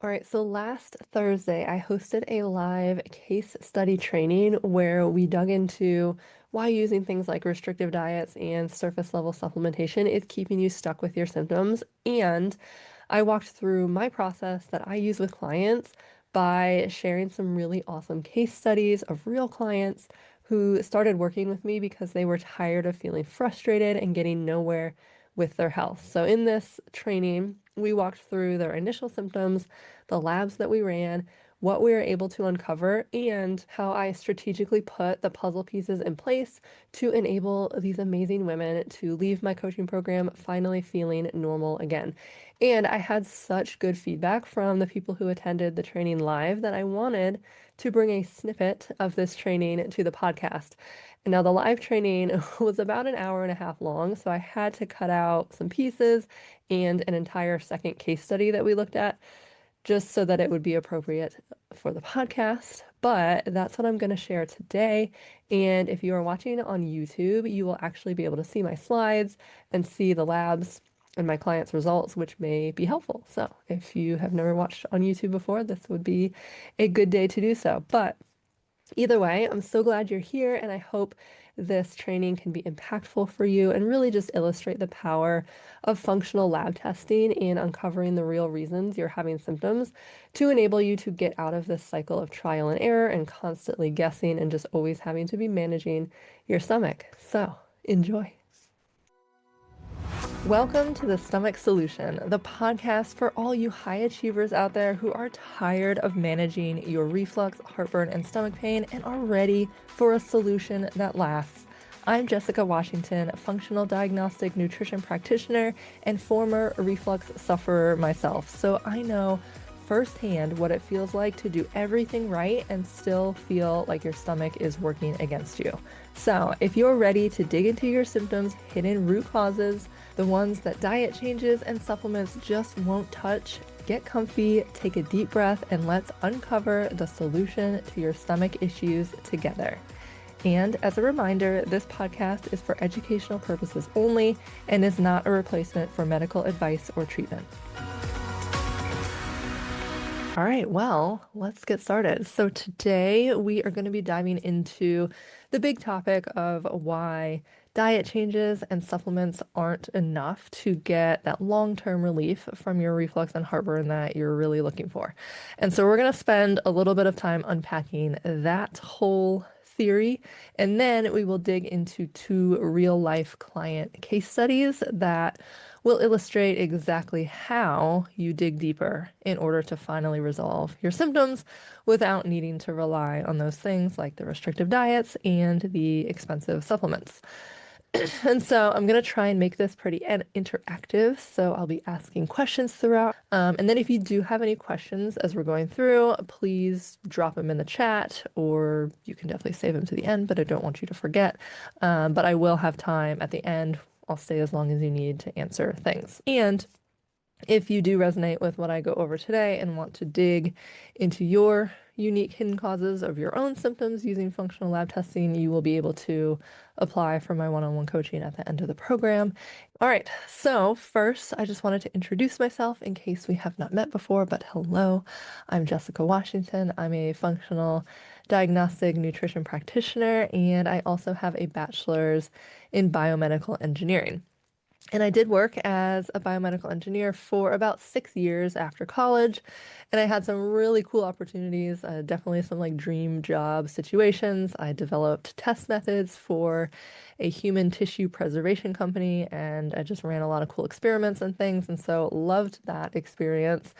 All right, so last Thursday, I hosted a live case study training where we dug into why using things like restrictive diets and surface level supplementation is keeping you stuck with your symptoms. And I walked through my process that I use with clients by sharing some really awesome case studies of real clients who started working with me because they were tired of feeling frustrated and getting nowhere with their health. So, in this training, we walked through their initial symptoms, the labs that we ran, what we were able to uncover, and how I strategically put the puzzle pieces in place to enable these amazing women to leave my coaching program finally feeling normal again. And I had such good feedback from the people who attended the training live that I wanted to bring a snippet of this training to the podcast. And now the live training was about an hour and a half long, so I had to cut out some pieces and an entire second case study that we looked at just so that it would be appropriate for the podcast. But that's what I'm going to share today. And if you are watching on YouTube, you will actually be able to see my slides and see the labs and my clients' results, which may be helpful. So if you have never watched on YouTube before, this would be a good day to do so. But either way, I'm so glad you're here, and I hope this training can be impactful for you and really just illustrate the power of functional lab testing and uncovering the real reasons you're having symptoms to enable you to get out of this cycle of trial and error and constantly guessing and just always having to be managing your stomach. So, enjoy. Welcome to the Stomach Solution, the podcast for all you high achievers out there who are tired of managing your reflux, heartburn, and stomach pain and are ready for a solution that lasts. I'm Jessica Washington, functional diagnostic nutrition practitioner and former reflux sufferer myself. So I know firsthand what it feels like to do everything right and still feel like your stomach is working against you. So, if you're ready to dig into your symptoms, hidden root causes, the ones that diet changes and supplements just won't touch, get comfy, take a deep breath, and let's uncover the solution to your stomach issues together. And as a reminder, this podcast is for educational purposes only and is not a replacement for medical advice or treatment. All right, well, let's get started. So today we are going to be diving into the big topic of why diet changes and supplements aren't enough to get that long-term relief from your reflux and heartburn that you're really looking for. And so we're going to spend a little bit of time unpacking that whole theory, and then we will dig into two real-life client case studies that will illustrate exactly how you dig deeper in order to finally resolve your symptoms without needing to rely on those things like the restrictive diets and the expensive supplements. And so I'm going to try and make this pretty interactive. So I'll be asking questions throughout. And then if you do have any questions as we're going through, please drop them in the chat, or you can definitely save them to the end, but I don't want you to forget. But I will have time at the end. I'll stay as long as you need to answer things. And if you do resonate with what I go over today and want to dig into your unique hidden causes of your own symptoms using functional lab testing, you will be able to apply for my one-on-one coaching at the end of the program. All right, so first, I just wanted to introduce myself in case we have not met before, but hello, I'm Jessica Washington. I'm a functional diagnostic nutrition practitioner, and I also have a bachelor's in biomedical engineering. And I did work as a biomedical engineer for about 6 years after college. And I had some really cool opportunities, definitely some like dream job situations. I developed test methods for a human tissue preservation company, and I just ran a lot of cool experiments and things. And so loved that experience.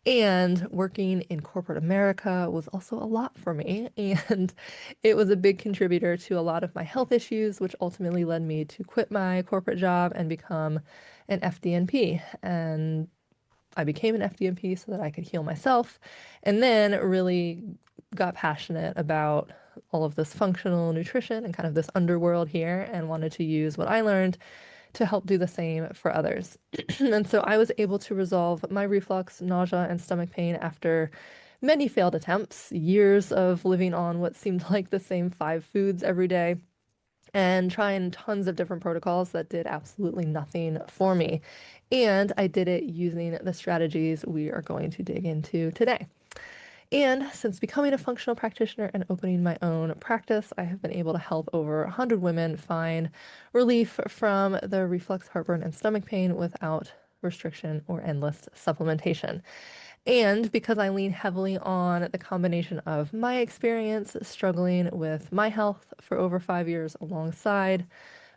And working in corporate America was also a lot for me. And it was a big contributor to a lot of my health issues, which ultimately led me to quit my corporate job and become an FDN-P. And I became an FDN-P so that I could heal myself. And then really got passionate about all of this functional nutrition and kind of this underworld here and wanted to use what I learned to help do the same for others. And so I was able to resolve my reflux, nausea, and stomach pain after many failed attempts, years of living on what seemed like the same 5 foods every day, and trying tons of different protocols that did absolutely nothing for me. And I did it using the strategies we are going to dig into today. And since becoming a functional practitioner and opening my own practice, I have been able to help over 100 women find relief from the reflux, heartburn, and stomach pain without restriction or endless supplementation. And because I lean heavily on the combination of my experience struggling with my health for over 5 years alongside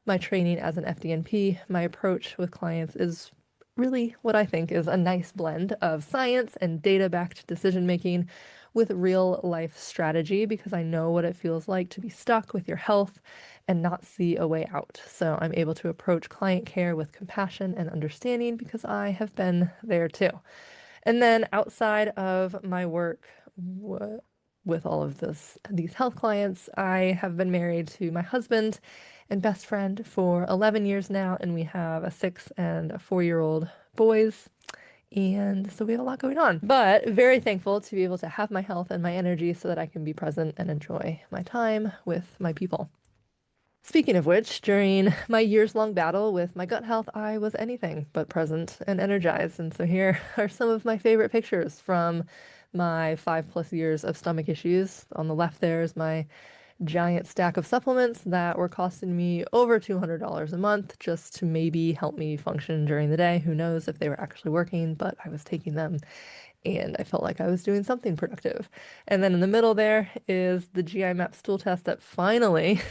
my training as an FDN-P, my approach with clients is really what I think is a nice blend of science and data-backed decision making with real life strategy because I know what it feels like to be stuck with your health and not see a way out. So I'm able to approach client care with compassion and understanding because I have been there too. And then outside of my work with all of these health clients, I have been married to my husband and best friend for 11 years now, and we have a 6 and a 4-year-old boys. And so we have a lot going on, but very thankful to be able to have my health and my energy so that I can be present and enjoy my time with my people. Speaking of which, during my years-long battle with my gut health, I was anything but present and energized. And so here are some of my favorite pictures from my 5+ years of stomach issues. On the left, there's my giant stack of supplements that were costing me over $200 a month just to maybe help me function during the day. Who knows if they were actually working, but I was taking them and I felt like I was doing something productive. And then in the middle there is the GI map stool test that finally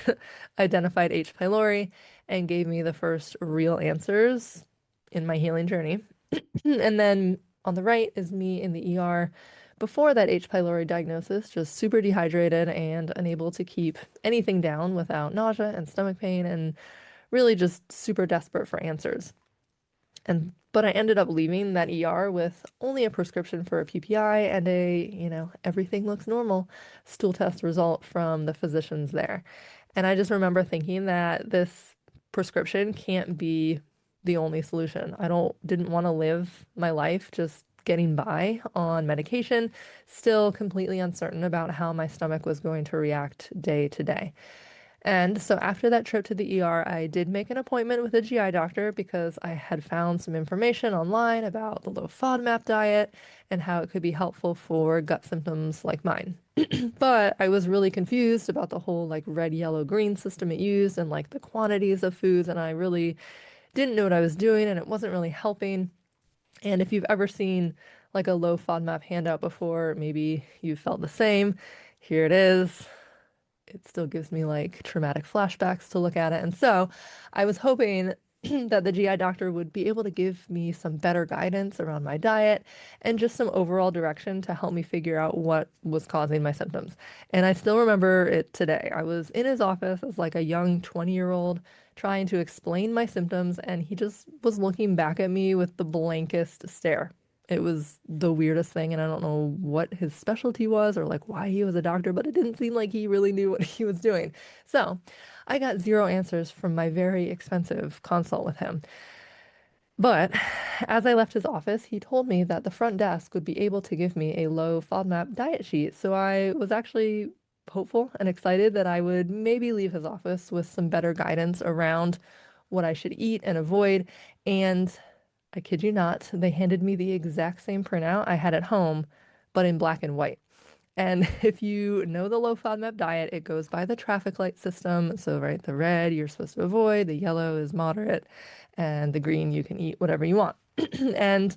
identified H. pylori and gave me the first real answers in my healing journey. And then on the right is me in the ER before that H. pylori diagnosis, just super dehydrated and unable to keep anything down without nausea and stomach pain and really just super desperate for answers. But I ended up leaving that ER with only a prescription for a PPI and everything looks normal stool test result from the physicians there. And I just remember thinking that this prescription can't be the only solution. Didn't want to live my life just getting by on medication, still completely uncertain about how my stomach was going to react day to day. And so after that trip to the ER, I did make an appointment with a GI doctor because I had found some information online about the low FODMAP diet and how it could be helpful for gut symptoms like mine. But I was really confused about the whole like red, yellow, green system it used and like the quantities of foods, and I really didn't know what I was doing and it wasn't really helping. And if you've ever seen like a low FODMAP handout before, maybe you felt the same. Here it is. It still gives me like traumatic flashbacks to look at it. And so I was hoping that the GI doctor would be able to give me some better guidance around my diet and just some overall direction to help me figure out what was causing my symptoms. And I still remember it today. I was in his office as like a young 20-year-old trying to explain my symptoms, and he just was looking back at me with the blankest stare. It was the weirdest thing, and I don't know what his specialty was or like why he was a doctor, but it didn't seem like he really knew what he was doing. So I got zero answers from my very expensive consult with him. But as I left his office, he told me that the front desk would be able to give me a low FODMAP diet sheet. So I was actually hopeful and excited that I would maybe leave his office with some better guidance around what I should eat and avoid. And I kid you not, they handed me the exact same printout I had at home, but in black and white. And if you know the low FODMAP diet, it goes by the traffic light system. So, right, the red you're supposed to avoid, the yellow is moderate, and the green you can eat whatever you want. And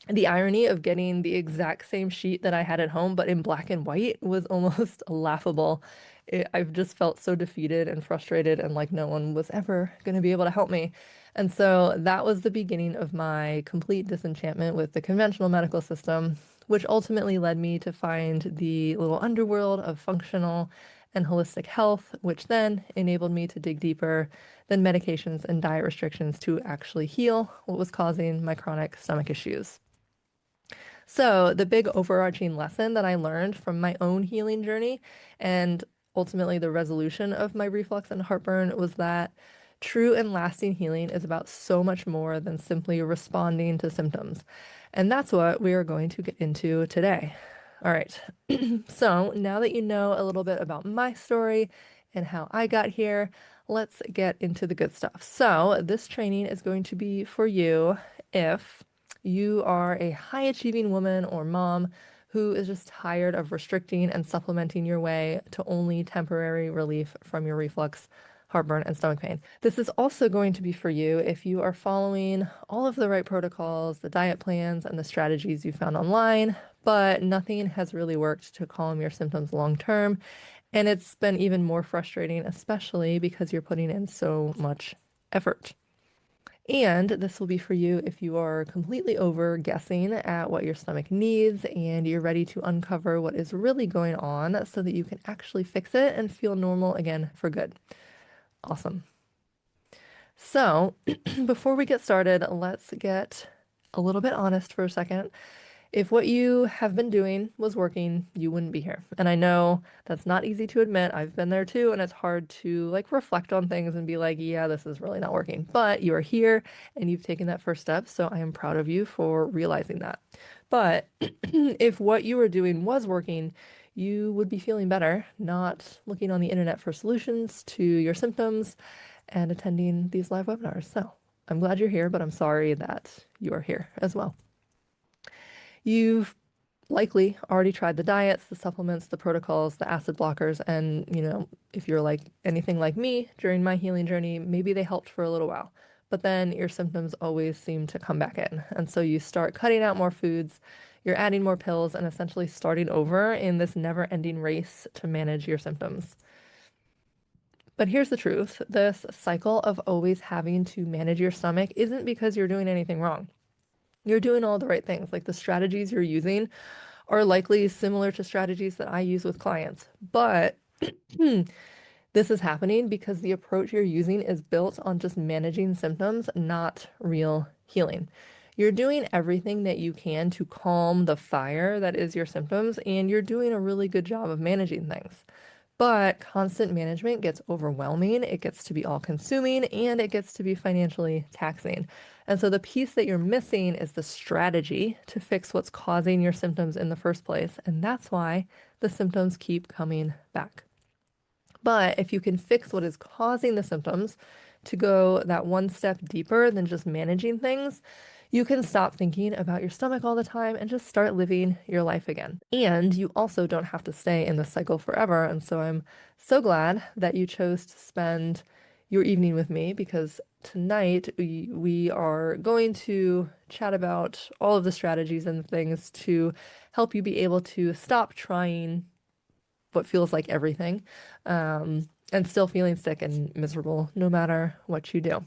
the irony of getting the exact same sheet that I had at home, but in black and white, was almost laughable. I've just felt so defeated and frustrated, and like no one was ever going to be able to help me. And so that was the beginning of my complete disenchantment with the conventional medical system, which ultimately led me to find the little underworld of functional and holistic health, which then enabled me to dig deeper than medications and diet restrictions to actually heal what was causing my chronic stomach issues. So, the big overarching lesson that I learned from my own healing journey and ultimately the resolution of my reflux and heartburn was that true and lasting healing is about so much more than simply responding to symptoms. And that's what we are going to get into today. All right. So, now that you know a little bit about my story and how I got here, let's get into the good stuff. So, this training is going to be for you if you are a high achieving woman or mom who is just tired of restricting and supplementing your way to only temporary relief from your reflux, heartburn, and stomach pain. This is also going to be for you if you are following all of the right protocols, the diet plans, and the strategies you found online, but nothing has really worked to calm your symptoms long term. And it's been even more frustrating, especially because you're putting in so much effort. And this will be for you if you are completely over guessing at what your stomach needs and you're ready to uncover what is really going on so that you can actually fix it and feel normal again for good. Awesome. So, before we get started, let's get a little bit honest for a second. If what you have been doing was working, you wouldn't be here. And I know that's not easy to admit. I've been there too, and it's hard to like reflect on things and be like, yeah, this is really not working. But you are here and you've taken that first step, so I am proud of you for realizing that. But if what you were doing was working, you would be feeling better, not looking on the internet for solutions to your symptoms and attending these live webinars. So I'm glad you're here, but I'm sorry that you are here as well. You've likely already tried the diets, the supplements, the protocols, the acid blockers, and if you're like anything like me during my healing journey, maybe they helped for a little while. But then your symptoms always seem to come back in. And so you start cutting out more foods, you're adding more pills, and essentially starting over in this never-ending race to manage your symptoms. But here's the truth. This cycle of always having to manage your stomach isn't because you're doing anything wrong. You're doing all the right things. Like the strategies you're using are likely similar to strategies that I use with clients. But this is happening because the approach you're using is built on just managing symptoms, not real healing. You're doing everything that you can to calm the fire that is your symptoms, and you're doing a really good job of managing things. But constant management gets overwhelming, it gets to be all consuming, and it gets to be financially taxing. And so the piece that you're missing is the strategy to fix what's causing your symptoms in the first place. And that's why the symptoms keep coming back. But if you can fix what is causing the symptoms to go that one step deeper than just managing things, you can stop thinking about your stomach all the time and just start living your life again. And you also don't have to stay in this cycle forever. And so I'm so glad that you chose to spend your evening with me because tonight we are going to chat about all of the strategies and things to help you be able to stop trying what feels like everything, and still feeling sick and miserable no matter what you do.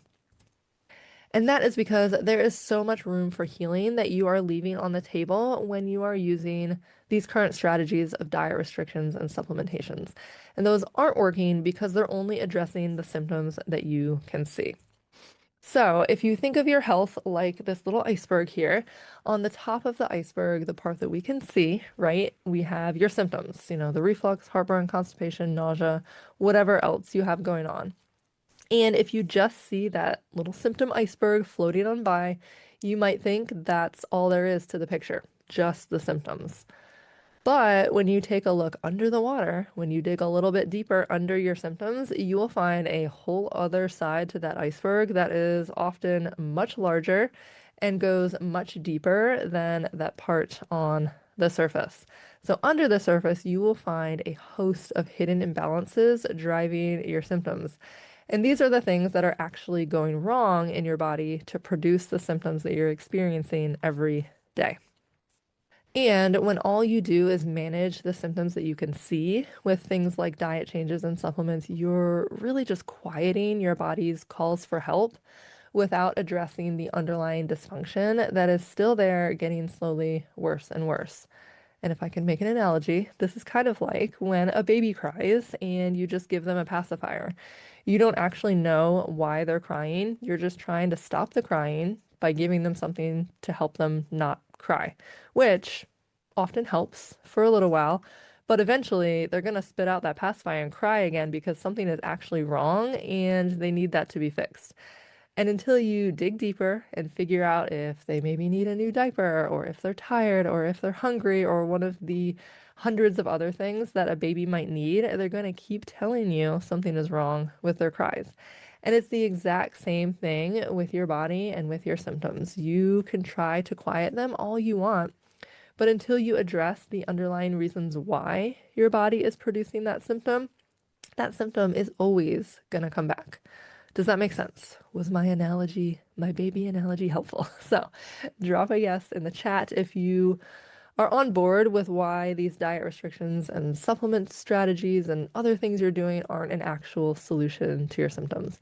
And that is because there is so much room for healing that you are leaving on the table when you are using these current strategies of diet restrictions and supplementations. And those aren't working because they're only addressing the symptoms that you can see. So, if you think of your health like this little iceberg here, on the top of the iceberg, the part that we can see, right, we have your symptoms, the reflux, heartburn, constipation, nausea, whatever else you have going on. And if you just see that little symptom iceberg floating on by, you might think that's all there is to the picture, just the symptoms. But when you take a look under the water, when you dig a little bit deeper under your symptoms, you will find a whole other side to that iceberg that is often much larger and goes much deeper than that part on the surface. So under the surface, you will find a host of hidden imbalances driving your symptoms. And these are the things that are actually going wrong in your body to produce the symptoms that you're experiencing every day. And when all you do is manage the symptoms that you can see with things like diet changes and supplements, you're really just quieting your body's calls for help without addressing the underlying dysfunction that is still there, getting slowly worse and worse. And if I can make an analogy, this is kind of like when a baby cries and you just give them a pacifier. You don't actually know why they're crying. You're just trying to stop the crying by giving them something to help them not cry, which often helps for a little while, but eventually they're going to spit out that pacifier and cry again because something is actually wrong and they need that to be fixed. And until you dig deeper and figure out if they maybe need a new diaper, or if they're tired, or if they're hungry, or one of the hundreds of other things that a baby might need, they're going to keep telling you something is wrong with their cries. And it's the exact same thing with your body and with your symptoms. You can try to quiet them all you want, but until you address the underlying reasons why your body is producing that symptom is always going to come back. Does that make sense? Was my analogy, my baby analogy, helpful? So drop a yes in the chat if you are on board with why these diet restrictions and supplement strategies and other things you're doing aren't an actual solution to your symptoms.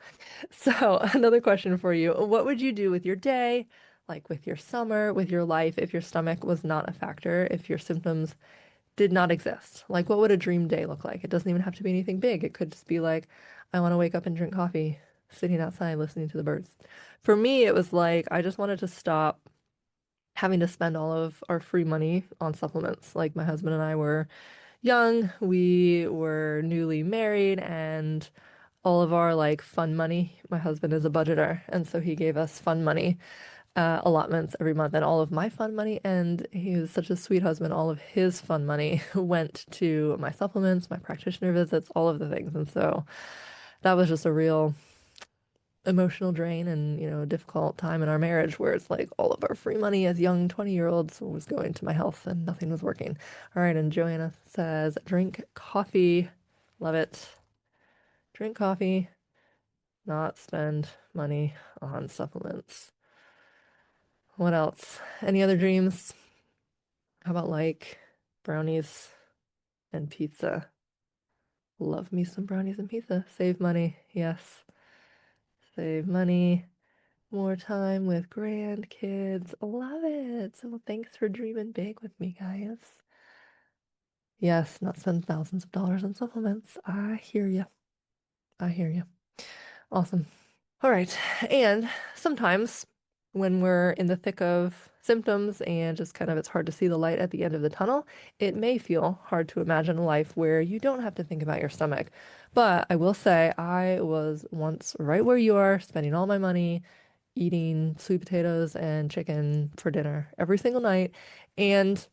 So, another question for you. What would you do with your day, like with your summer, with your life, if your stomach was not a factor, if your symptoms did not exist? Like, what would a dream day look like? It doesn't even have to be anything big. It could just be like, I want to wake up and drink coffee, sitting outside listening to the birds. For me, it was like, I just wanted to stop having to spend all of our free money on supplements. Like, my husband and I were young, we were newly married, and all of our like fun money, my husband is a budgeter, and so he gave us fun money allotments every month, and all of my fun money, and he was such a sweet husband, all of his fun money went to my supplements, my practitioner visits, all of the things. And so that was just a real emotional drain and, a difficult time in our marriage where it's like all of our free money as young 20-year-olds was going to my health and nothing was working. All right, and Joanna says, drink coffee. Love it. Drink coffee, not spend money on supplements. What else? Any other dreams? How about like brownies and pizza? Love me some brownies and pizza. Save money. Yes. Save money. More time with grandkids. Love it. So thanks for dreaming big with me, guys. Yes, not spend thousands of dollars on supplements. I hear you. I hear you. Awesome. All right. And sometimes when we're in the thick of symptoms and just kind of it's hard to see the light at the end of the tunnel, it may feel hard to imagine a life where you don't have to think about your stomach. But I will say I was once right where you are, spending all my money eating sweet potatoes and chicken for dinner every single night. And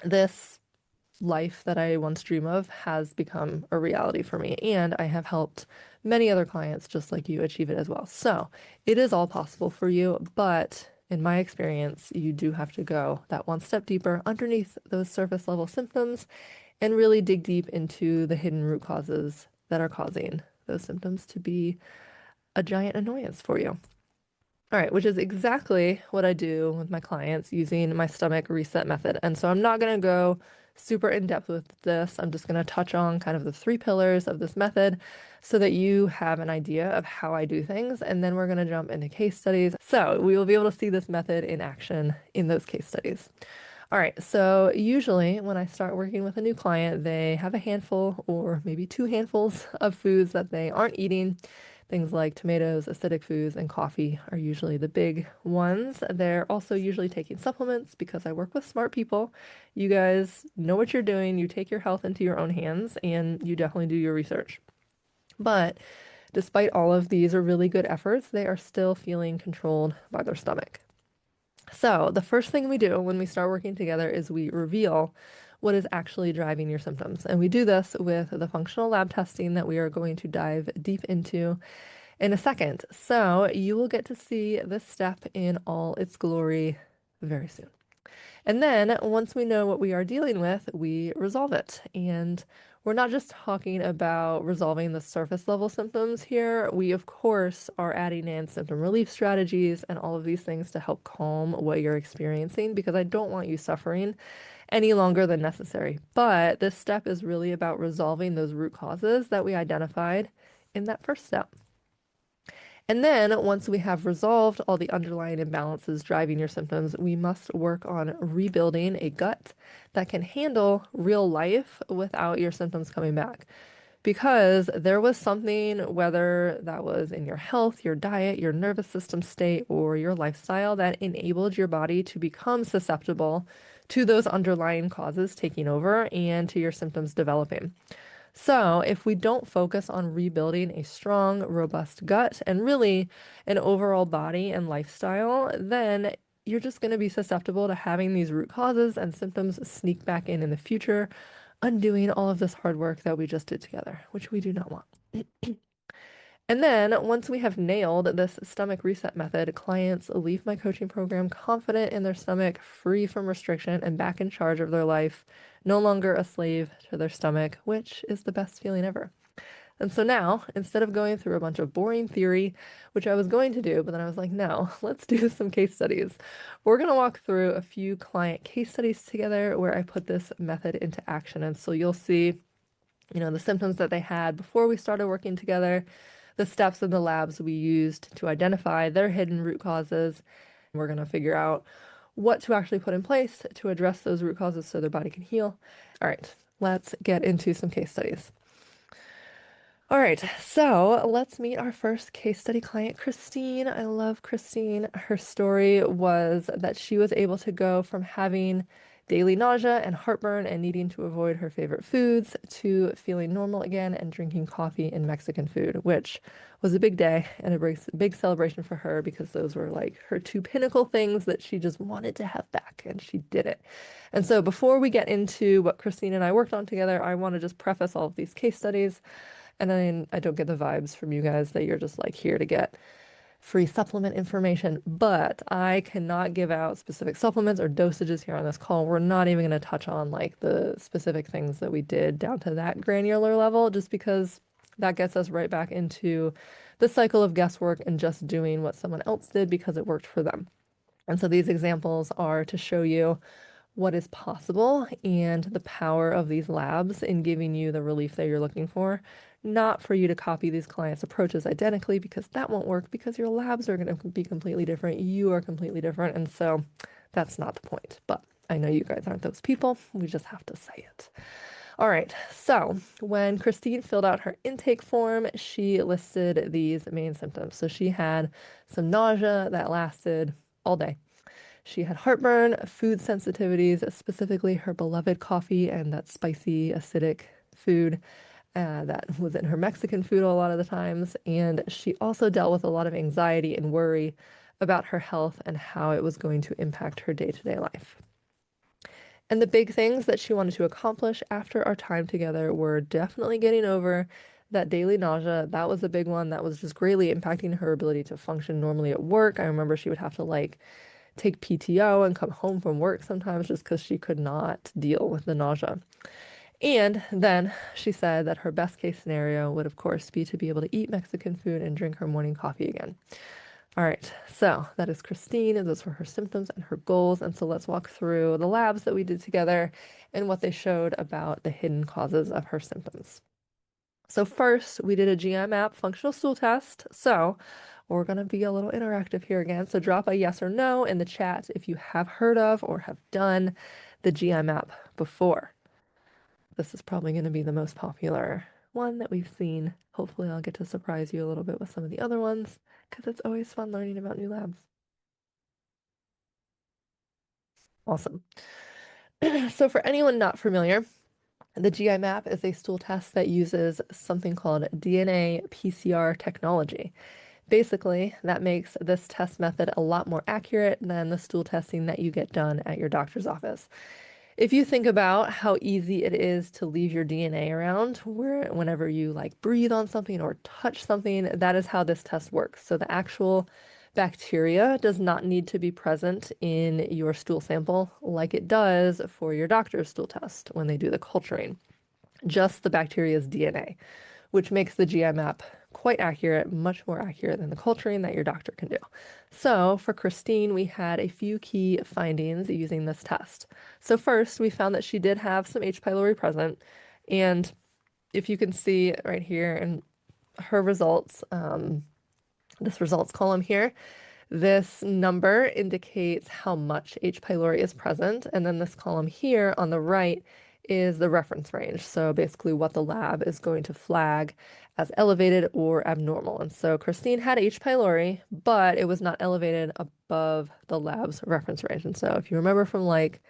this life that I once dreamed of has become a reality for me. And I have helped many other clients just like you achieve it as well. So it is all possible for you, but in my experience, you do have to go that one step deeper underneath those surface level symptoms and really dig deep into the hidden root causes that are causing those symptoms to be a giant annoyance for you. All right, which is exactly what I do with my clients using my stomach reset method. And so I'm not going to go super in depth with this. I'm just going to touch on kind of the three pillars of this method so that you have an idea of how I do things. And then we're going to jump into case studies. So we will be able to see this method in action in those case studies. All right, so usually when I start working with a new client, they have a handful or maybe two handfuls of foods that they aren't eating. Things like tomatoes, acidic foods, and coffee are usually the big ones. They're also usually taking supplements because I work with smart people. You guys know what you're doing. You take your health into your own hands and you definitely do your research. But despite all of these are really good efforts, they are still feeling controlled by their stomach. So the first thing we do when we start working together is we reveal what is actually driving your symptoms. And we do this with the functional lab testing that we are going to dive deep into in a second. So you will get to see this step in all its glory very soon. And then once we know what we are dealing with, we resolve it. And we're not just talking about resolving the surface level symptoms here. We, of course, are adding in symptom relief strategies and all of these things to help calm what you're experiencing because I don't want you suffering any longer than necessary. But this step is really about resolving those root causes that we identified in that first step. And then once we have resolved all the underlying imbalances driving your symptoms, we must work on rebuilding a gut that can handle real life without your symptoms coming back. Because there was something, whether that was in your health, your diet, your nervous system state, or your lifestyle, that enabled your body to become susceptible to those underlying causes taking over and to your symptoms developing. So, if we don't focus on rebuilding a strong, robust gut and really an overall body and lifestyle, then you're just going to be susceptible to having these root causes and symptoms sneak back in the future, undoing all of this hard work that we just did together, which we do not want. And then once we have nailed this stomach reset method, clients leave my coaching program confident in their stomach, free from restriction, and back in charge of their life, no longer a slave to their stomach, which is the best feeling ever. And so now, instead of going through a bunch of boring theory, which I was going to do, but then I was like, no, let's do some case studies. We're going to walk through a few client case studies together where I put this method into action. And so you'll see, the symptoms that they had before we started working together, the steps in the labs we used to identify their hidden root causes. We're going to figure out what to actually put in place to address those root causes so their body can heal. All right, let's get into some case studies. All right, so let's meet our first case study client, Christine. I love Christine. Her story was that she was able to go from having daily nausea and heartburn and needing to avoid her favorite foods to feeling normal again and drinking coffee and Mexican food, which was a big day and a big celebration for her because those were like her two pinnacle things that she just wanted to have back, and she did it. And so before we get into what Christine and I worked on together, I want to just preface all of these case studies. And then I don't get the vibes from you guys that you're just like here to get free supplement information, but I cannot give out specific supplements or dosages here on this call. We're not even going to touch on like the specific things that we did down to that granular level, just because that gets us right back into the cycle of guesswork and just doing what someone else did because it worked for them. And so these examples are to show you what is possible and the power of these labs in giving you the relief that you're looking for, not for you to copy these clients' approaches identically, because that won't work because your labs are going to be completely different. You are completely different. And so that's not the point. But I know you guys aren't those people. We just have to say it. All right. So when Christine filled out her intake form, she listed these main symptoms. So she had some nausea that lasted all day. She had heartburn, food sensitivities, specifically her beloved coffee and that spicy, acidic food that was in her Mexican food a lot of the times. And she also dealt with a lot of anxiety and worry about her health and how it was going to impact her day-to-day life. And the big things that she wanted to accomplish after our time together were definitely getting over that daily nausea. That was a big one that was just greatly impacting her ability to function normally at work. I remember she would have to like take PTO and come home from work sometimes just because she could not deal with the nausea. And then she said that her best case scenario would, of course, be to be able to eat Mexican food and drink her morning coffee again. All right, so that is Christine, and those were her symptoms and her goals. And so let's walk through the labs that we did together and what they showed about the hidden causes of her symptoms. So first, we did a GI map functional stool test. So we're going to be a little interactive here again. So drop a yes or no in the chat if you have heard of or have done the GI map before. This is probably going to be the most popular one that we've seen. Hopefully I'll get to surprise you a little bit with some of the other ones because it's always fun learning about new labs. Awesome. So for anyone not familiar, the GI map is a stool test that uses something called DNA PCR technology. Basically, that makes this test method a lot more accurate than the stool testing that you get done at your doctor's office. If you think about how easy it is to leave your DNA around, whenever you like breathe on something or touch something, that is how this test works. So the actual bacteria does not need to be present in your stool sample like it does for your doctor's stool test when they do the culturing. Just the bacteria's DNA, which makes the GI map quite accurate, much more accurate than the culturing that your doctor can do. So for Christine, we had a few key findings using this test. So first, we found that she did have some H. pylori present. And if you can see right here in her results, this results column here, this number indicates how much H. pylori is present. And then this column here on the right is the reference range. So basically what the lab is going to flag as elevated or abnormal. And so Christine had H. pylori, but it was not elevated above the lab's reference range. And so if you remember from like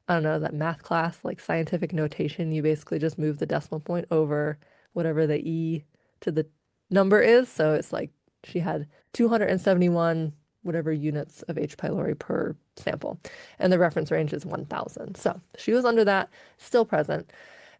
I don't know, that math class, like scientific notation, you basically just move the decimal point over whatever the E to the number is. So it's like she had 271 whatever units of H. pylori per sample, and the reference range is 1,000. So she was under that, still present.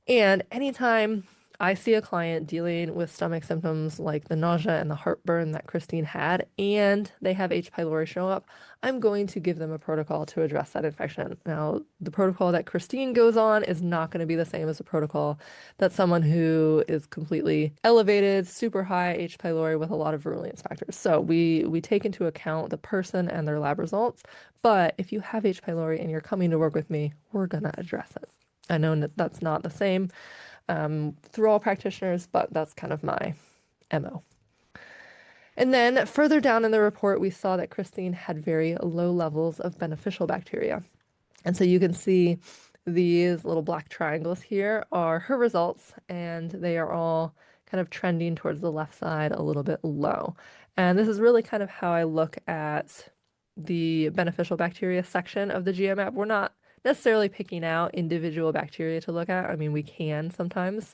And anytime I see a client dealing with stomach symptoms like the nausea and the heartburn that Christine had, and they have H. pylori show up, I'm going to give them a protocol to address that infection. Now, the protocol that Christine goes on is not going to be the same as the protocol that someone who is completely elevated, super high H. pylori with a lot of virulence factors. So we take into account the person and their lab results. But if you have H. pylori and you're coming to work with me, we're going to address it. I know that that's not the same through all practitioners, but that's kind of my MO. And then further down in the report, we saw that Christine had very low levels of beneficial bacteria. And so you can see these little black triangles here are her results, and they are all kind of trending towards the left side a little bit low. And this is really kind of how I look at the beneficial bacteria section of the GMAP. We're not necessarily picking out individual bacteria to look at. I mean, we can sometimes,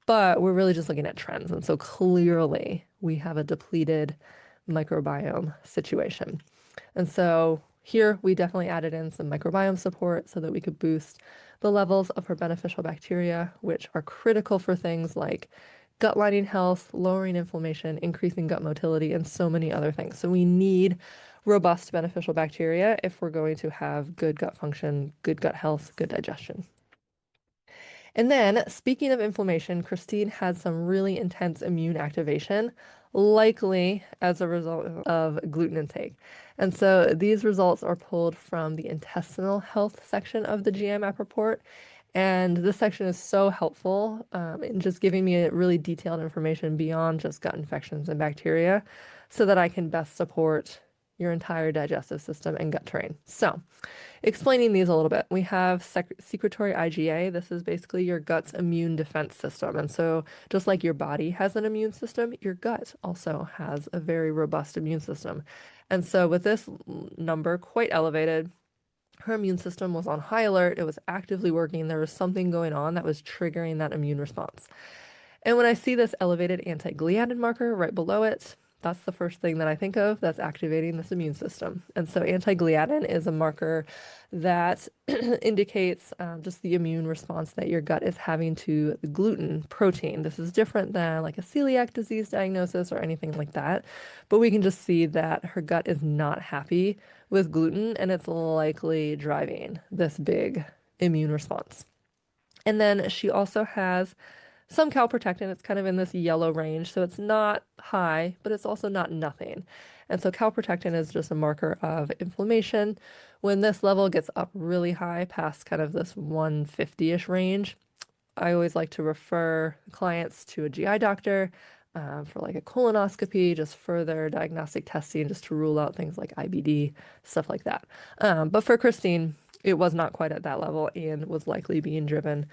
but we're really just looking at trends. And so clearly we have a depleted microbiome situation. And so here we definitely added in some microbiome support so that we could boost the levels of her beneficial bacteria, which are critical for things like gut lining health, lowering inflammation, increasing gut motility, and so many other things. So we need robust beneficial bacteria if we're going to have good gut function, good gut health, good digestion. And then, speaking of inflammation, Christine had some really intense immune activation, likely as a result of gluten intake. And so these results are pulled from the intestinal health section of the GMAP report. And this section is so helpful in just giving me really detailed information beyond just gut infections and bacteria so that I can best support your entire digestive system and gut terrain. So, explaining these a little bit, we have secretory IgA. This is basically your gut's immune defense system. And so, just like your body has an immune system, your gut also has a very robust immune system. And so, with this number quite elevated, her immune system was on high alert. It was actively working. There was something going on that was triggering that immune response. And when I see this elevated anti-gliadin marker right below it, that's the first thing that I think of that's activating this immune system. And so anti-gliadin is a marker that indicates just the immune response that your gut is having to the gluten protein. This is different than like a celiac disease diagnosis or anything like that. But we can just see that her gut is not happy with gluten, and it's likely driving this big immune response. And then she also has some calprotectin. It's kind of in this yellow range, so it's not high, but it's also not nothing. And so calprotectin is just a marker of inflammation. When this level gets up really high, past kind of this 150-ish range, I always like to refer clients to a GI doctor for like a colonoscopy, just further diagnostic testing, just to rule out things like IBD, stuff like that. But for Christine, it was not quite at that level and was likely being driven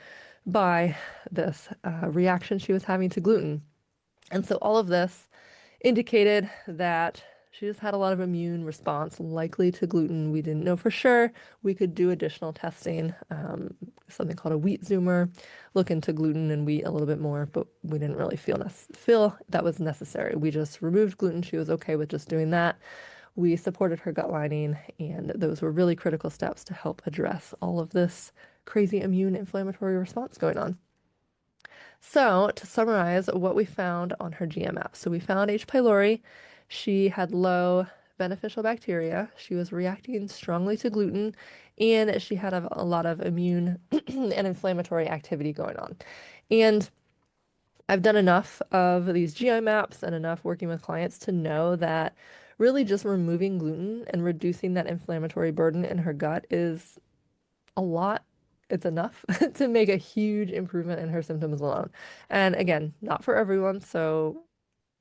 by this reaction she was having to gluten. And so all of this indicated that she just had a lot of immune response, likely to gluten. We didn't know for sure. We could do additional testing, something called a wheat zoomer, look into gluten and wheat a little bit more, but we didn't really feel that was necessary. We just removed gluten. She was okay with just doing that. We supported her gut lining, and those were really critical steps to help address all of this crazy immune inflammatory response going on. So, to summarize what we found on her GMAP. So, we found H. pylori. She had low beneficial bacteria. She was reacting strongly to gluten, and she had a lot of immune and inflammatory activity going on. And I've done enough of these GI maps and enough working with clients to know that really just removing gluten and reducing that inflammatory burden in her gut is a lot. It's enough to make a huge improvement in her symptoms alone. And again, not for everyone, so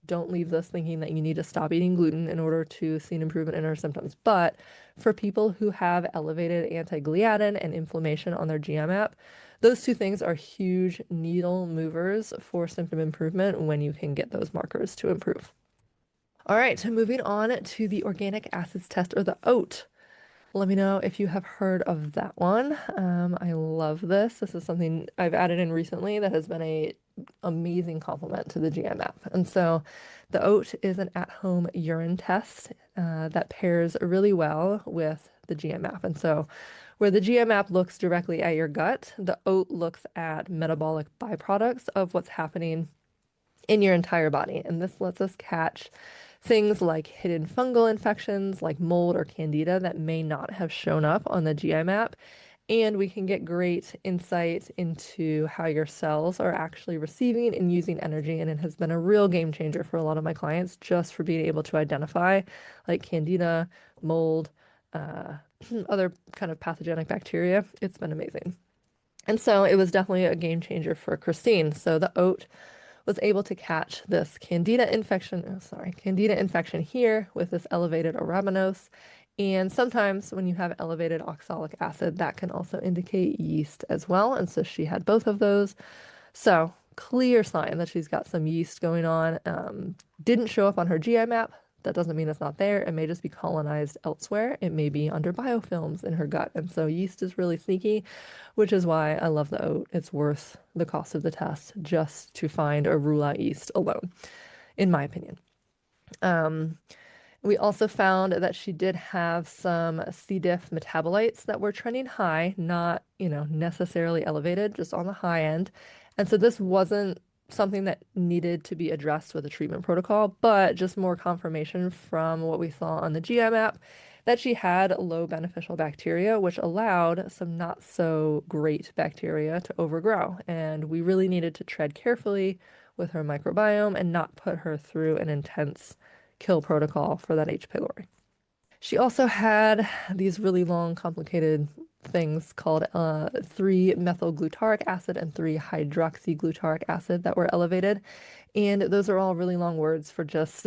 don't leave this thinking that you need to stop eating gluten in order to see an improvement in her symptoms. But for people who have elevated anti-gliadin and inflammation on their GMAP, those two things are huge needle movers for symptom improvement when you can get those markers to improve. All right, moving on to the organic acids test, or the OAT. Let me know if you have heard of that one. I love this. This is something I've added in recently that has been a amazing complement to the GM app. And so the oat is an at-home urine test that pairs really well with the GM app. And so where the GM app looks directly at your gut, the oat looks at metabolic byproducts of what's happening in your entire body. And this lets us catch things like hidden fungal infections like mold or candida that may not have shown up on the GI map. And we can get great insight into how your cells are actually receiving and using energy. And it has been a real game changer for a lot of my clients just for being able to identify like candida, mold, uh, other kind of pathogenic bacteria. It's been amazing. And so it was definitely a game changer for Christine. So the oat was able to catch this candida infection here with this elevated arabinose. And sometimes when you have elevated oxalic acid, that can also indicate yeast as well. And so she had both of those. So clear sign that she's got some yeast going on. Didn't show up on her GI map. That doesn't mean it's not there. It may just be colonized elsewhere. It may be under biofilms in her gut. And so yeast is really sneaky, which is why I love the oat. It's worth the cost of the test just to find or rule out yeast alone, in my opinion. Um, we also found that she did have some C. diff metabolites that were trending high, not, necessarily elevated, just on the high end. And so this wasn't something that needed to be addressed with a treatment protocol, but just more confirmation from what we saw on the GI map that she had low beneficial bacteria, which allowed some not so great bacteria to overgrow. And we really needed to tread carefully with her microbiome and not put her through an intense kill protocol for that H. pylori. She also had these really long, complicated things called 3-methylglutaric acid and 3-hydroxyglutaric acid that were elevated. And those are all really long words for just,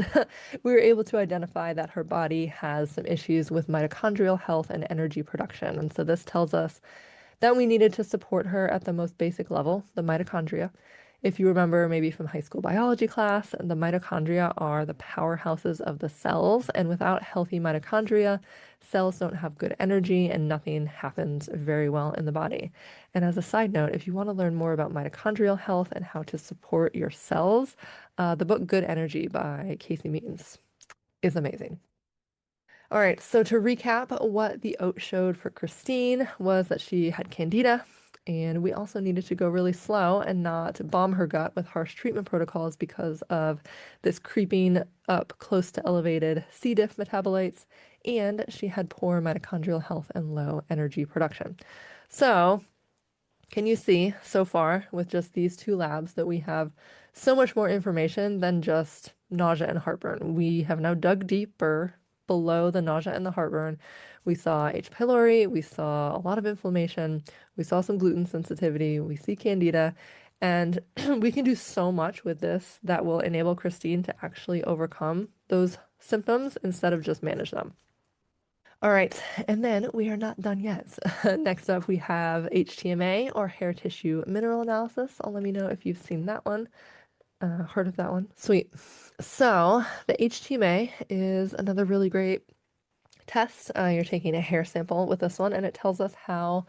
we were able to identify that her body has some issues with mitochondrial health and energy production. And so this tells us that we needed to support her at the most basic level, the mitochondria. If you remember maybe from high school biology class, the mitochondria are the powerhouses of the cells, and without healthy mitochondria, cells don't have good energy and nothing happens very well in the body. And as a side note, if you want to learn more about mitochondrial health and how to support your cells, the book Good Energy by Casey Means is amazing. All right, so to recap, what the oat showed for Christine was that she had candida, and we also needed to go really slow and not bomb her gut with harsh treatment protocols because of this creeping up close to elevated C. diff metabolites, and she had poor mitochondrial health and low energy production. So, can you see so far with just these two labs that we have so much more information than just nausea and heartburn? We have now dug deeper below the nausea and the heartburn. We saw H. pylori, we saw a lot of inflammation, we saw some gluten sensitivity, we see candida, and we can do so much with this that will enable Christine to actually overcome those symptoms instead of just manage them. All right, and then we are not done yet. Next up, we have HTMA or hair tissue mineral analysis. I'll let me know if you've seen that one, heard of that one. Sweet. So, the HTMA is another really great test. You're taking a hair sample with this one, and it tells us how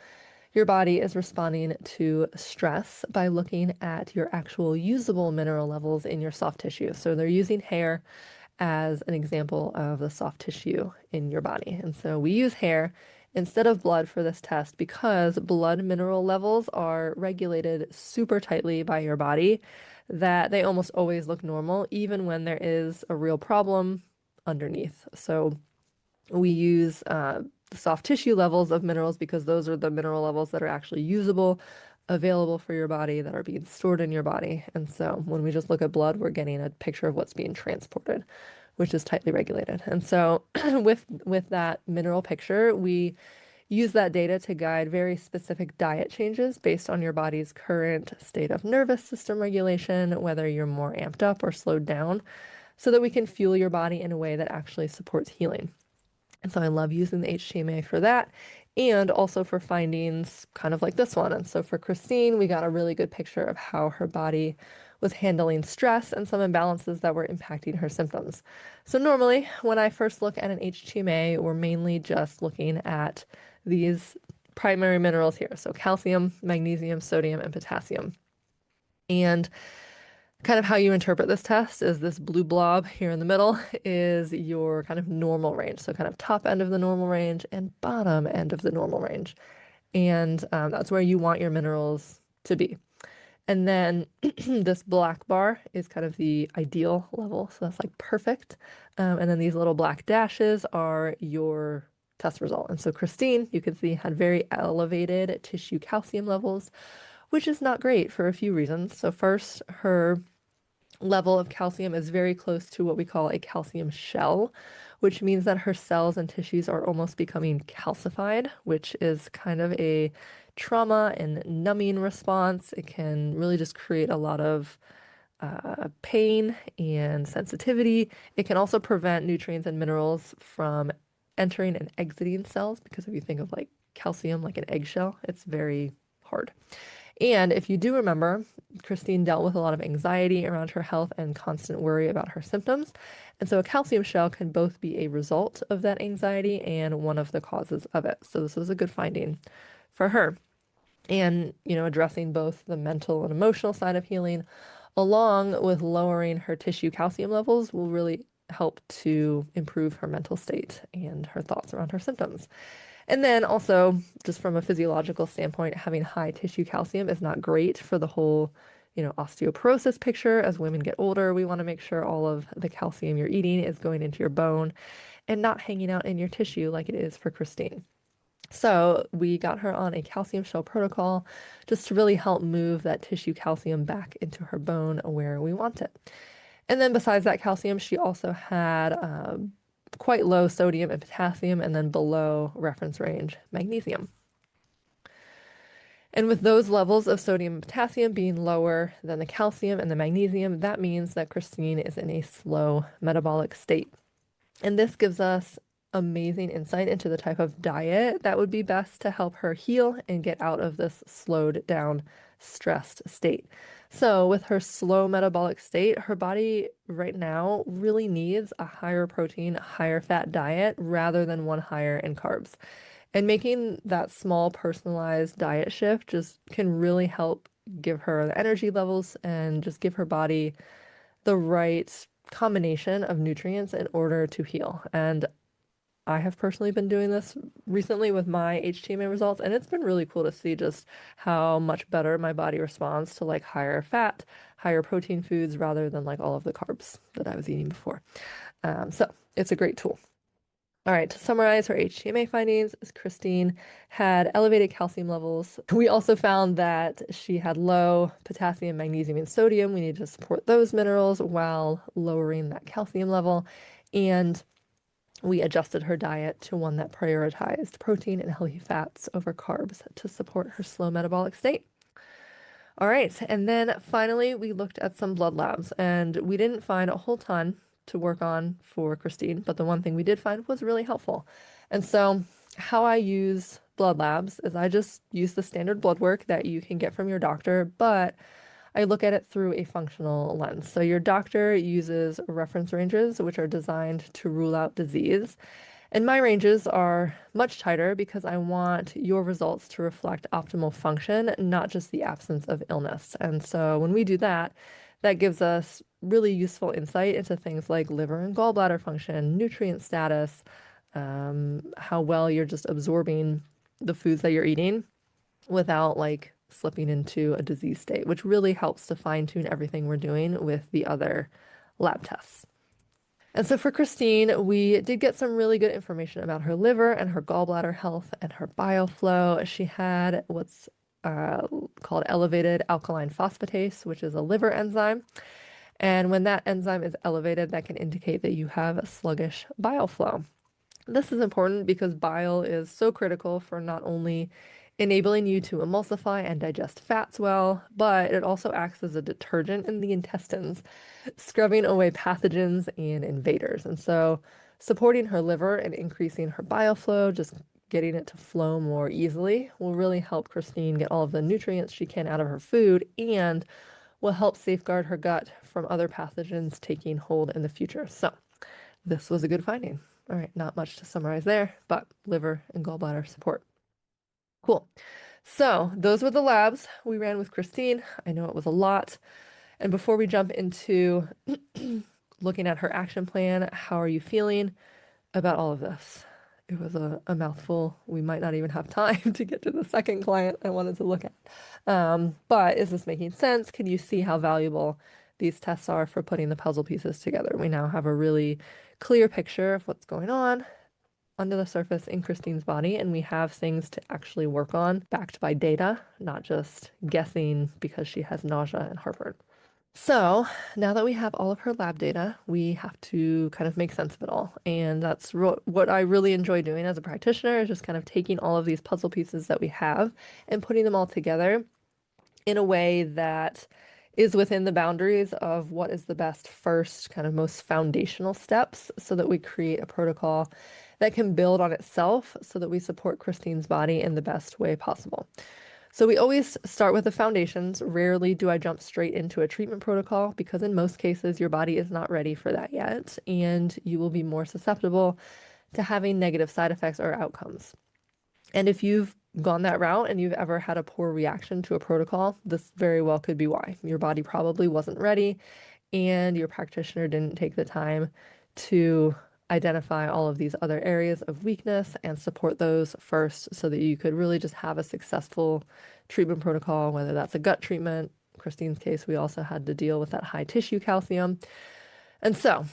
your body is responding to stress by looking at your actual usable mineral levels in your soft tissue. So, they're using hair as an example of the soft tissue in your body. And so we use hair instead of blood for this test because blood mineral levels are regulated super tightly by your body that they almost always look normal, even when there is a real problem underneath. So we use the soft tissue levels of minerals because those are the mineral levels that are actually usable, available for your body, that are being stored in your body. And so when we just look at blood, we're getting a picture of what's being transported, which is tightly regulated. And so with that mineral picture, we use that data to guide very specific diet changes based on your body's current state of nervous system regulation, whether you're more amped up or slowed down, so that we can fuel your body in a way that actually supports healing. And so I love using the HTMA for that and also for findings kind of like this one. And so for Christine, we got a really good picture of how her body with handling stress and some imbalances that were impacting her symptoms. So normally, when I first look at an HTMA, we're mainly just looking at these primary minerals here. So calcium, magnesium, sodium, and potassium. And kind of how you interpret this test is this blue blob here in the middle is your kind of normal range. So kind of top end of the normal range and bottom end of the normal range. And that's where you want your minerals to be. And then this black bar is kind of the ideal level. So that's like perfect. And then these little black dashes are your test result. And so Christine, you can see, had very elevated tissue calcium levels, which is not great for a few reasons. So first, her level of calcium is very close to what we call a calcium shell, which means that her cells and tissues are almost becoming calcified, which is kind of a trauma and numbing response. It can really just create a lot of pain and sensitivity. It can also prevent nutrients and minerals from entering and exiting cells because if you think of like calcium like an eggshell, it's very hard. And if you do remember, Christine dealt with a lot of anxiety around her health and constant worry about her symptoms. And so a calcium shell can both be a result of that anxiety and one of the causes of it. So this was a good finding for her. And, addressing both the mental and emotional side of healing, along with lowering her tissue calcium levels, will really help to improve her mental state and her thoughts around her symptoms. And then also, just from a physiological standpoint, having high tissue calcium is not great for the whole, osteoporosis picture. As women get older, we want to make sure all of the calcium you're eating is going into your bone and not hanging out in your tissue like it is for Christine. So we got her on a calcium shell protocol just to really help move that tissue calcium back into her bone where we want it. And then besides that calcium, she also had quite low sodium and potassium, and then below reference range magnesium. And with those levels of sodium and potassium being lower than the calcium and the magnesium, that means that Christine is in a slow metabolic state. And this gives us amazing insight into the type of diet that would be best to help her heal and get out of this slowed down, stressed state. So, with her slow metabolic state, her body right now really needs a higher protein, higher fat diet rather than one higher in carbs. And making that small personalized diet shift just can really help give her the energy levels and just give her body the right combination of nutrients in order to heal. And I have personally been doing this recently with my HTMA results, and it's been really cool to see just how much better my body responds to like higher fat, higher protein foods rather than like all of the carbs that I was eating before. So it's a great tool. All right, to summarize her HTMA findings, Christine had elevated calcium levels. We also found that she had low potassium, magnesium, and sodium. We need to support those minerals while lowering that calcium level. And we adjusted her diet to one that prioritized protein and healthy fats over carbs to support her slow metabolic state. All right, and then finally, we looked at some blood labs, and we didn't find a whole ton to work on for Christine, but the one thing we did find was really helpful. And so, how I use blood labs is I just use the standard blood work that you can get from your doctor, but I look at it through a functional lens. So, your doctor uses reference ranges, which are designed to rule out disease. And my ranges are much tighter because I want your results to reflect optimal function, not just the absence of illness. And so when we do that, that gives us really useful insight into things like liver and gallbladder function, nutrient status, how well you're just absorbing the foods that you're eating without like slipping into a disease state, which really helps to fine tune everything we're doing with the other lab tests. And so for Christine, we did get some really good information about her liver and her gallbladder health and her bile flow. She had what's called elevated alkaline phosphatase, which is a liver enzyme. And when that enzyme is elevated, that can indicate that you have a sluggish bile flow. This is important because bile is so critical for not only enabling you to emulsify and digest fats well, but it also acts as a detergent in the intestines, scrubbing away pathogens and invaders. And so, supporting her liver and increasing her bile flow, just getting it to flow more easily, will really help Christine get all of the nutrients she can out of her food and will help safeguard her gut from other pathogens taking hold in the future. So, this was a good finding. All right, not much to summarize there, but liver and gallbladder support. Cool. So, those were the labs we ran with Christine. I know it was a lot. And before we jump into looking at her action plan, how are you feeling about all of this? It was a mouthful. We might not even have time to get to the second client I wanted to look at. But is this making sense? Can you see how valuable these tests are for putting the puzzle pieces together? We now have a really clear picture of what's going on under the surface in Christine's body, and we have things to actually work on, backed by data, not just guessing because she has nausea and heartburn. So now that we have all of her lab data, we have to kind of make sense of it all. And that's what I really enjoy doing as a practitioner is just kind of taking all of these puzzle pieces that we have and putting them all together in a way that is within the boundaries of what is the best first, kind of most foundational steps so that we create a protocol that can build on itself so that we support Christine's body in the best way possible. So we always start with the foundations. Rarely do I jump straight into a treatment protocol because in most cases your body is not ready for that yet, and you will be more susceptible to having negative side effects or outcomes. And if you've gone that route and you've ever had a poor reaction to a protocol, this very well could be why. Your body probably wasn't ready and your practitioner didn't take the time to identify all of these other areas of weakness and support those first so that you could really just have a successful treatment protocol, whether that's a gut treatment. In Christine's case, we also had to deal with that high tissue calcium. And so,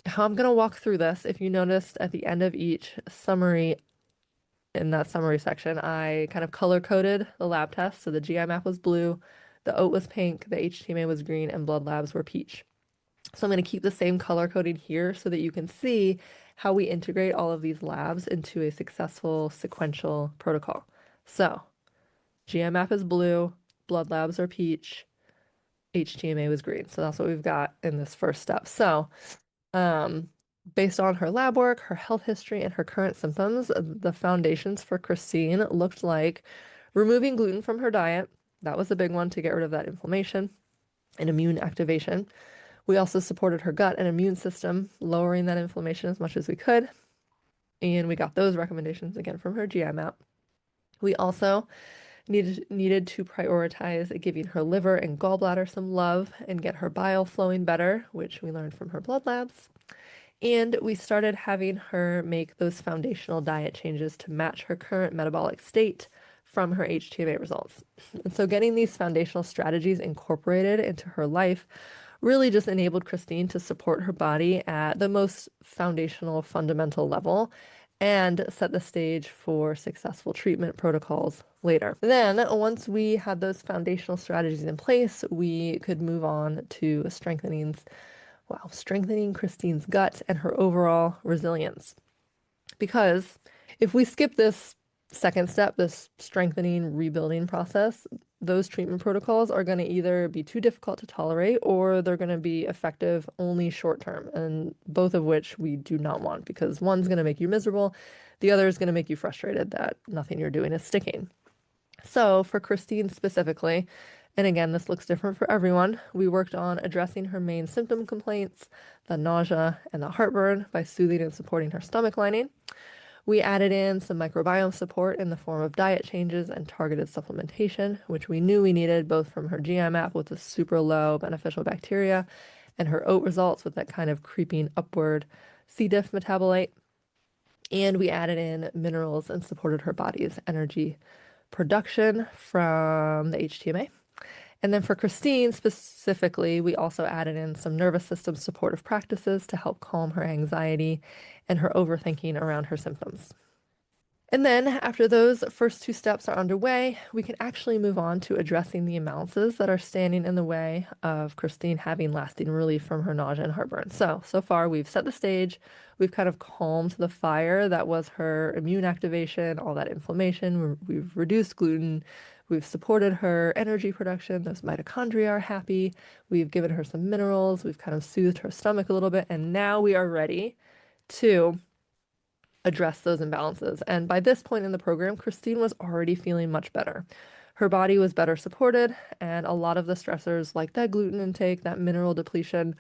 how I'm going to walk through this, if you noticed at the end of each summary, in that summary section, I kind of color coded the lab tests. So the GI map was blue, the OAT was pink, the HTMA was green, and blood labs were peach. So I'm going to keep the same color coding here so that you can see how we integrate all of these labs into a successful sequential protocol. So GI map is blue, blood labs are peach, HTMA was green. So that's what we've got in this first step. So um, based on her lab work, her health history, and her current symptoms, the foundations for Christine looked like removing gluten from her diet. That was a big one to get rid of that inflammation and immune activation. We also supported her gut and immune system, lowering that inflammation as much as we could. And we got those recommendations again from her GI map. We also needed to prioritize giving her liver and gallbladder some love and get her bile flowing better, which we learned from her blood labs. And we started having her make those foundational diet changes to match her current metabolic state from her HTMA results. And so getting these foundational strategies incorporated into her life really just enabled Christine to support her body at the most foundational, fundamental level and set the stage for successful treatment protocols later. Then, once we had those foundational strategies in place, we could move on to strengthening Christine's gut and her overall resilience. Because if we skip this second step, this strengthening, rebuilding process, those treatment protocols are going to either be too difficult to tolerate or they're going to be effective only short term, and both of which we do not want because one's going to make you miserable, the other is going to make you frustrated that nothing you're doing is sticking. So for Christine specifically, and again, this looks different for everyone, we worked on addressing her main symptom complaints, the nausea and the heartburn, by soothing and supporting her stomach lining. We added in some microbiome support in the form of diet changes and targeted supplementation, which we knew we needed both from her GI map with the super low beneficial bacteria and her OAT results with that kind of creeping upward C. diff metabolite. And we added in minerals and supported her body's energy production from the HTMA. And then for Christine specifically, we also added in some nervous system supportive practices to help calm her anxiety and her overthinking around her symptoms. And then after those first two steps are underway, we can actually move on to addressing the imbalances that are standing in the way of Christine having lasting relief from her nausea and heartburn. So far we've set the stage. We've kind of calmed the fire that was her immune activation, all that inflammation. We've reduced gluten. We've supported her energy production. Those mitochondria are happy. We've given her some minerals. We've kind of soothed her stomach a little bit. And now we are ready to address those imbalances. And by this point in the program, Christine was already feeling much better. Her body was better supported, and a lot of the stressors, like that gluten intake, that mineral depletion,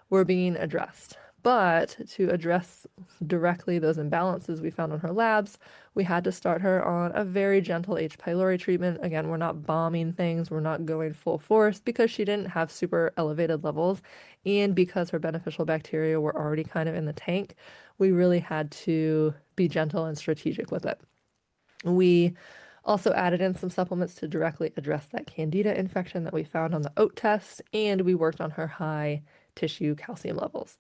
were being addressed. But to address directly those imbalances we found on her labs, we had to start her on a very gentle H. pylori treatment. Again, we're not bombing things, we're not going full force because she didn't have super elevated levels, and because her beneficial bacteria were already kind of in the tank, we really had to be gentle and strategic with it. We also added in some supplements to directly address that candida infection that we found on the oat test, and we worked on her high tissue calcium levels.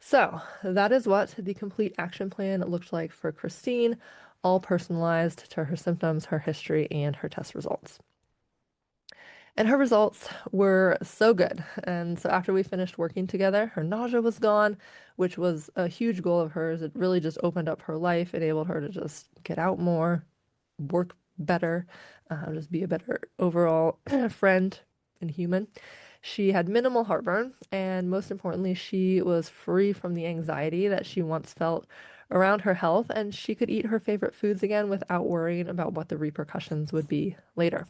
So that is what the complete action plan looked like for Christine, all personalized to her symptoms, her history, and her test results. And her results were so good. And so after we finished working together, her nausea was gone, which was a huge goal of hers. It really just opened up her life, enabled her to just get out more, work better, just be a better overall friend and human. She had minimal heartburn, and most importantly, she was free from the anxiety that she once felt around her health, and she could eat her favorite foods again without worrying about what the repercussions would be later.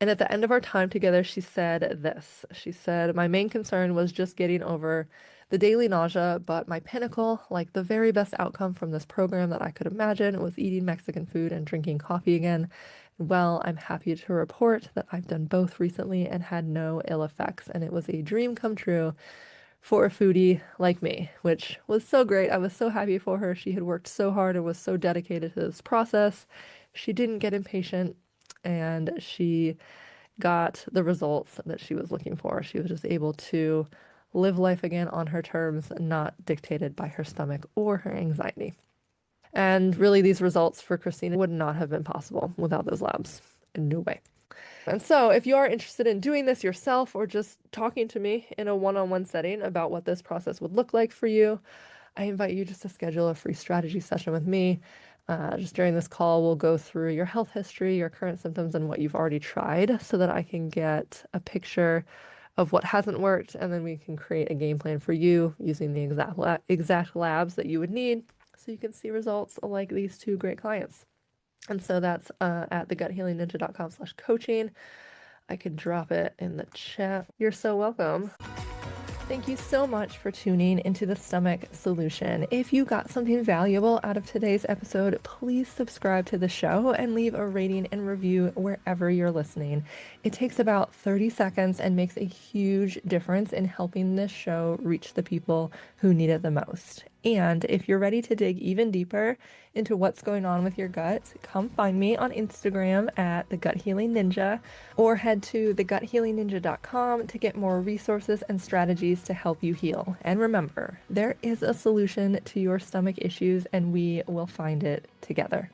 And at the end of our time together, she said this. She said, "My main concern was just getting over the daily nausea, but my pinnacle, like the very best outcome from this program that I could imagine, was eating Mexican food and drinking coffee again. Well, I'm happy to report that I've done both recently and had no ill effects, and it was a dream come true for a foodie like me," which was so great. I was so happy for her. She had worked so hard and was so dedicated to this process. She didn't get impatient, and she got the results that she was looking for. She was just able to live life again on her terms, not dictated by her stomach or her anxiety. And really, these results for Christina would not have been possible without those labs. No way. And so, if you are interested in doing this yourself or just talking to me in a one-on-one setting about what this process would look like for you, I invite you just to schedule a free strategy session with me. Just during this call, we'll go through your health history, your current symptoms, and what you've already tried so that I can get a picture of what hasn't worked, and then we can create a game plan for you using the exact labs that you would need so you can see results like these two great clients. And so that's at theguthealingninja.com/coaching. I could drop it in the chat. You're so welcome. Thank you so much for tuning into the Stomach Solution. If you got something valuable out of today's episode, please subscribe to the show and leave a rating and review wherever you're listening. It takes about 30 seconds and makes a huge difference in helping this show reach the people who need it the most. And if you're ready to dig even deeper into what's going on with your gut, come find me on Instagram at The Gut Healing Ninja, or head to theguthealingninja.com to get more resources and strategies to help you heal. And remember, there is a solution to your stomach issues, and we will find it together.